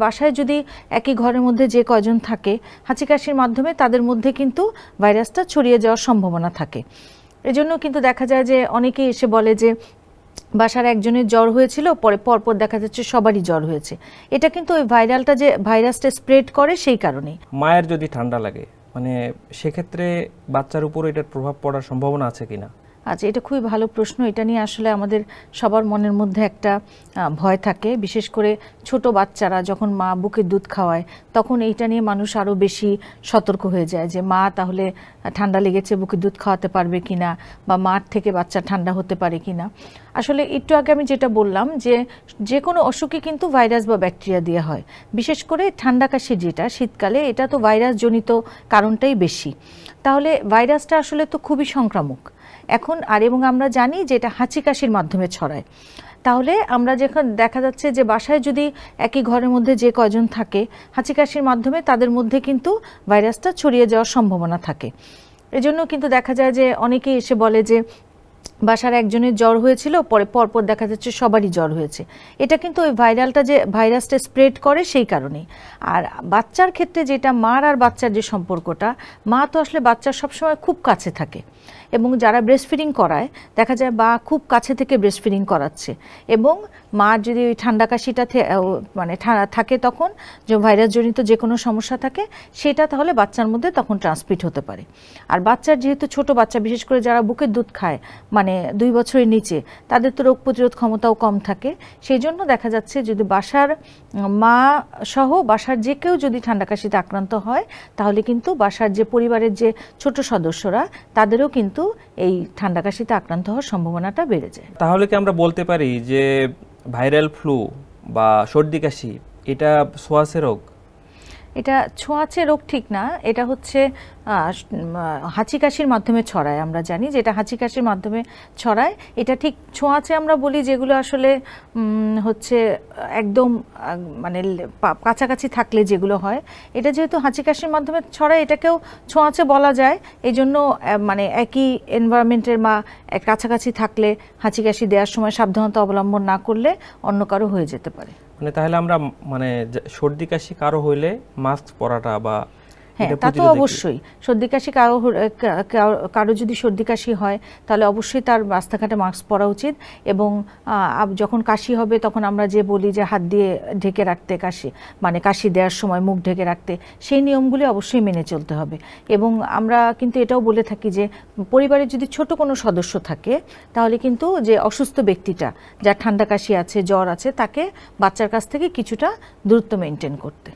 বাসায় যদি একই ঘরের মধ্যে যে কয়জন থাকে হাঁচি কাশির মাধ্যমে তাদের মধ্যে কিন্তু ভাইরাসটা ছড়িয়ে যাওয়ার সম্ভাবনা থাকে। এজন্য কিন্তু দেখা যায় যে অনেকেই এসে বলে যে বাসার একজনের জ্বর হয়েছিল, পরপর দেখা যাচ্ছে সবারই জ্বর হয়েছে। এটা কিন্তু ওই ভাইরাসটা স্প্রেড করে সেই কারণেই। মায়ের যদি ঠান্ডা লাগে মানে সেক্ষেত্রে বাচ্চার উপর এটার প্রভাব পড়ার সম্ভাবনা আছে কিনা? আচ্ছা, এটা খুবই ভালো প্রশ্ন। এটা নিয়ে আসলে আমাদের সবার মনের মধ্যে একটা ভয় থাকে, বিশেষ করে ছোট বাচ্চারা যখন মা বুকে দুধ খাওয়ায় তখন এইটা নিয়ে মানুষ আরও বেশি সতর্ক হয়ে যায় যে মা তাহলে ঠান্ডা লেগেছে বুকে দুধ খাওয়াতে পারবে কিনা, বা মার থেকে বাচ্চা ঠান্ডা হতে পারে কিনা। আসলে একটু আগে আমি যেটা বললাম যে কোনো অসুখই কিন্তু ভাইরাস বা ব্যাকটেরিয়া দিয়ে হয়। বিশেষ করে ঠান্ডা কাশি যেটা শীতকালে, এটা তো ভাইরাস জনিত কারণটাই বেশি। তাহলে ভাইরাসটা আসলে তো খুবই সংক্রামক এখন এবং আমরা জানি যে এটা হাঁচি কাশির মাধ্যমে ছড়ায়। তাহলে আমরা যখন দেখা যাচ্ছে যে বাসায় যদি একই ঘরের মধ্যে যে কয়জন থাকে হাঁচি কাশির মাধ্যমে তাদের মধ্যে কিন্তু ভাইরাসটা ছড়িয়ে যাওয়ার সম্ভাবনা থাকে। এজন্য কিন্তু দেখা যায় যে অনেকেই এসে বলে যে বাসার একজনের জ্বর হয়েছিল, পরপর দেখা যাচ্ছে সবারই জ্বর হয়েছে। এটা কিন্তু ওই ভাইরাসটা স্প্রেড করে সেই কারণেই। আর বাচ্চার ক্ষেত্রে যেটা মার আর বাচ্চার যে সম্পর্কটা, মা তো আসলে বাচ্চার সবসময় খুব কাছে থাকে, এবং যারা ব্রেস্ট ফিডিং করায় দেখা যায় বা খুব কাছে থেকে ব্রেস্ট ফিডিং করাচ্ছে, এবং মার যদি ওই ঠান্ডা কাশিটা মানে থাকে তখন যে ভাইরাসজনিত যে কোনো সমস্যা থাকে সেটা তাহলে বাচ্চার মধ্যে তখন ট্রান্সমিট হতে পারে। আর বাচ্চার যেহেতু ছোট বাচ্চা, বিশেষ করে যারা বুকের দুধ খায় মানে 2 বছরের নিচে, তাদের তো রোগ প্রতিরোধ ক্ষমতাও কম থাকে। সেই জন্য দেখা যাচ্ছে যদি বাসার মা সহ বাসার যে কেউ যদি ঠান্ডা কাশিতে আক্রান্ত হয় তাহলে কিন্তু বাসার যে পরিবারের যে ছোট সদস্যরা তাদেরও কিন্তু এই ঠান্ডা কাশিতে আক্রান্ত হওয়ার সম্ভাবনাটা বেড়ে যায়। তাহলে কি আমরা বলতে পারি যে ভাইরাল ফ্লু বা সর্দি কাশি এটা ছোঁয়াচে রোগ? এটা ছোঁয়াচে রোগ ঠিক না, এটা হচ্ছে হাঁচি কাশির মাধ্যমে ছড়ায়। আমরা জানি যে এটা হাঁচি কাশির মাধ্যমে ছড়ায়। এটা ঠিক ছোঁয়াচে আমরা বলি যেগুলো আসলে হচ্ছে একদম মানে কাছাকাছি থাকলে যেগুলো হয়। এটা যেহেতু হাঁচি কাশির মাধ্যমে ছড়ায় এটাকেও ছোঁয়াচে বলা যায়। এই জন্য মানে একই এনভায়রনমেন্টের কাছাকাছি থাকলে হাঁচি কাশি দেওয়ার সময় সাবধানতা অবলম্বন না করলে অন্য কারো হয়ে যেতে পারে। মানে তাহলে আমরা মানে সর্দি কাশি কারো হইলে মাস্ক পরাটা বা হ্যাঁ, তা তো অবশ্যই। সর্দি কাশি কারো যদি সর্দি কাশি হয় তাহলে অবশ্যই তার রাস্তাঘাটে মাস্ক পরা উচিত, এবং যখন কাশি হবে তখন আমরা যে বলি যে হাত দিয়ে ঢেকে রাখতে, কাশি দেওয়ার সময় মুখ ঢেকে রাখতে, সেই নিয়মগুলি অবশ্যই মেনে চলতে হবে। এবং আমরা কিন্তু এটাও বলে থাকি যে পরিবারের যদি ছোট কোনো সদস্য থাকে তাহলে কিন্তু যে অসুস্থ ব্যক্তিটা, যার ঠান্ডা কাশি আছে, জ্বর আছে, তাকে বাচ্চার কাছ থেকে কিছুটা দূরত্ব মেনটেন করতে।